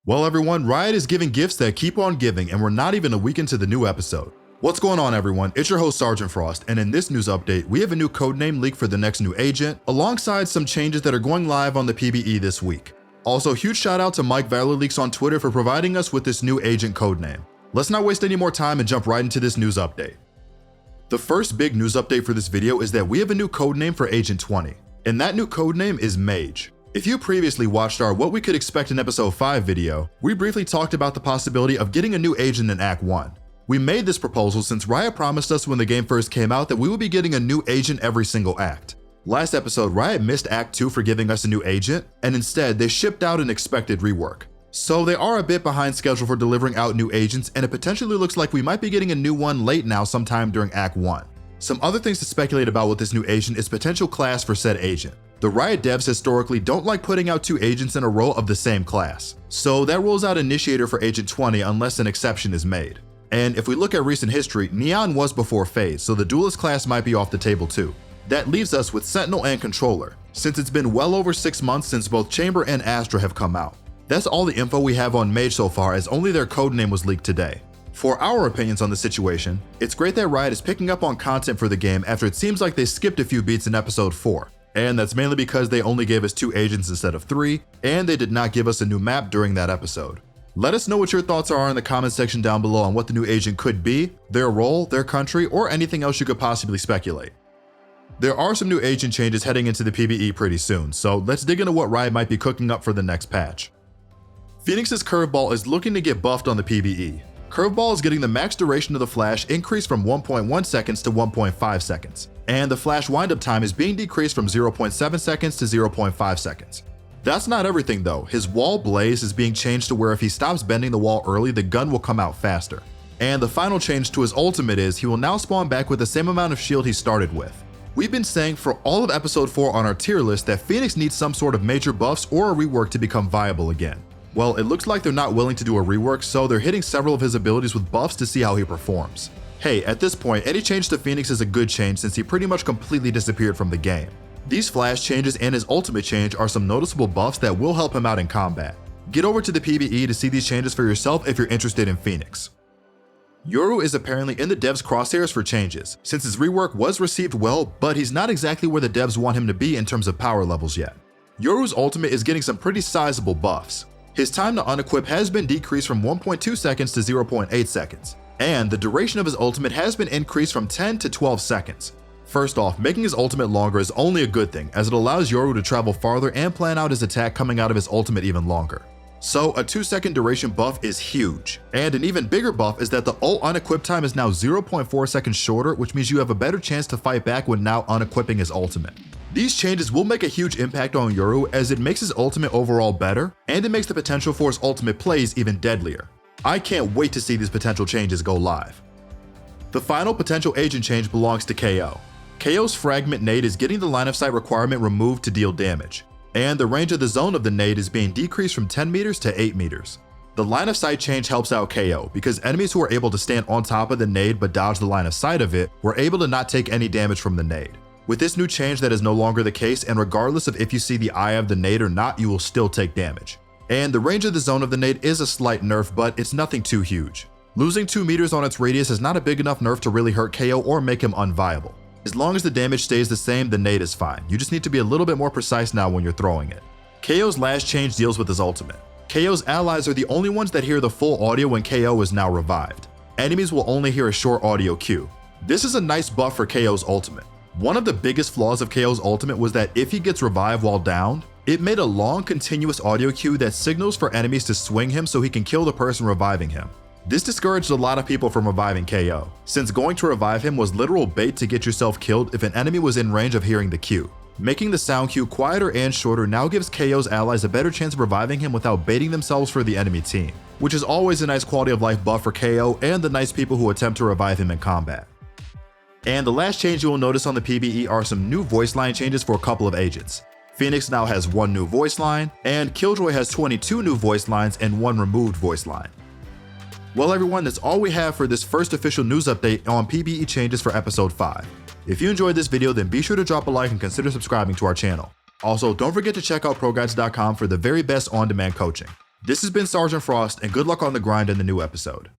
Well everyone, Riot is giving gifts that keep on giving, and we're not even a week into the new episode. What's going on everyone, it's your host Sergeant Frost, and in this news update, we have a new codename leak for the next new agent, alongside some changes that are going live on the PBE this week. Also, huge shout out to Mike ValorLeaks on Twitter for providing us with this new agent codename. Let's not waste any more time and jump right into this news update. The first big news update for this video is that we have a new codename for Agent 20, and that new codename is Mage. If you previously watched our What We Could Expect in Episode 5 video, we briefly talked about the possibility of getting a new agent in Act 1. We made this proposal since Riot promised us when the game first came out that we would be getting a new agent every single act. Last episode, Riot missed Act 2 for giving us a new agent, and instead they shipped out an expected rework. So they are a bit behind schedule for delivering out new agents, and it potentially looks like we might be getting a new one late now sometime during Act 1. Some other things to speculate about with this new agent is potential class for said agent. The Riot devs historically don't like putting out two agents in a row of the same class, so that rules out Initiator for Agent 20 unless an exception is made. And if we look at recent history, Neon was before Phase, so the Duelist class might be off the table too. That leaves us with Sentinel and Controller, since it's been well over 6 months since both Chamber and Astra have come out. That's all the info we have on Mage so far, as only their codename was leaked today. For our opinions on the situation, it's great that Riot is picking up on content for the game after it seems like they skipped a few beats in Episode 4. And that's mainly because they only gave us 2 agents instead of 3, and they did not give us a new map during that episode. Let us know what your thoughts are in the comment section down below on what the new agent could be, their role, their country, or anything else you could possibly speculate. There are some new agent changes heading into the PBE pretty soon, so let's dig into what Riot might be cooking up for the next patch. Phoenix's Curveball is looking to get buffed on the PBE. Curveball is getting the max duration of the flash increased from 1.1 seconds to 1.5 seconds, and the flash windup time is being decreased from 0.7 seconds to 0.5 seconds. That's not everything though, his wall blaze is being changed to where if he stops bending the wall early, the gun will come out faster. And the final change to his ultimate is he will now spawn back with the same amount of shield he started with. We've been saying for all of Episode 4 on our tier list that Phoenix needs some sort of major buffs or a rework to become viable again. Well, it looks like they're not willing to do a rework, so they're hitting several of his abilities with buffs to see how he performs. Hey, at this point, any change to Phoenix is a good change since he pretty much completely disappeared from the game. These flash changes and his ultimate change are some noticeable buffs that will help him out in combat. Get over to the PBE to see these changes for yourself if you're interested in Phoenix. Yoru is apparently in the devs' crosshairs for changes, since his rework was received well, but he's not exactly where the devs want him to be in terms of power levels yet. Yoru's ultimate is getting some pretty sizable buffs. His time to unequip has been decreased from 1.2 seconds to 0.8 seconds, and the duration of his ultimate has been increased from 10 to 12 seconds. First off, making his ultimate longer is only a good thing, as it allows Yoru to travel farther and plan out his attack coming out of his ultimate even longer. So a 2-second duration buff is huge, and an even bigger buff is that the ult unequip time is now 0.4 seconds shorter, which means you have a better chance to fight back when now unequipping his ultimate. These changes will make a huge impact on Yoru as it makes his ultimate overall better, and it makes the potential for his ultimate plays even deadlier. I can't wait to see these potential changes go live. The final potential agent change belongs to KO. KO's fragment nade is getting the line of sight requirement removed to deal damage, and the range of the zone of the nade is being decreased from 10 meters to 8 meters. The line of sight change helps out KO because enemies who are able to stand on top of the nade but dodge the line of sight of it were able to not take any damage from the nade. With this new change, that is no longer the case, and regardless of if you see the eye of the nade or not, you will still take damage. And the range of the zone of the nade is a slight nerf, but it's nothing too huge. Losing 2 meters on its radius is not a big enough nerf to really hurt KO or make him unviable. As long as the damage stays the same, the nade is fine. You just need to be a little bit more precise now when you're throwing it. KO's last change deals with his ultimate. KO's allies are the only ones that hear the full audio when KO is now revived. Enemies will only hear a short audio cue. This is a nice buff for KO's ultimate. One of the biggest flaws of KO's ultimate was that if he gets revived while downed, it made a long continuous audio cue that signals for enemies to swing him so he can kill the person reviving him. This discouraged a lot of people from reviving KO, since going to revive him was literal bait to get yourself killed if an enemy was in range of hearing the cue. Making the sound cue quieter and shorter now gives KO's allies a better chance of reviving him without baiting themselves for the enemy team, which is always a nice quality of life buff for KO and the nice people who attempt to revive him in combat. And the last change you will notice on the PBE are some new voice line changes for a couple of agents. Phoenix now has 1 new voice line, and Killjoy has 22 new voice lines and 1 removed voice line. Well everyone, that's all we have for this first official news update on PBE changes for Episode 5. If you enjoyed this video, then be sure to drop a like and consider subscribing to our channel. Also, don't forget to check out ProGuides.com for the very best on-demand coaching. This has been Sergeant Frost, and good luck on the grind in the new episode.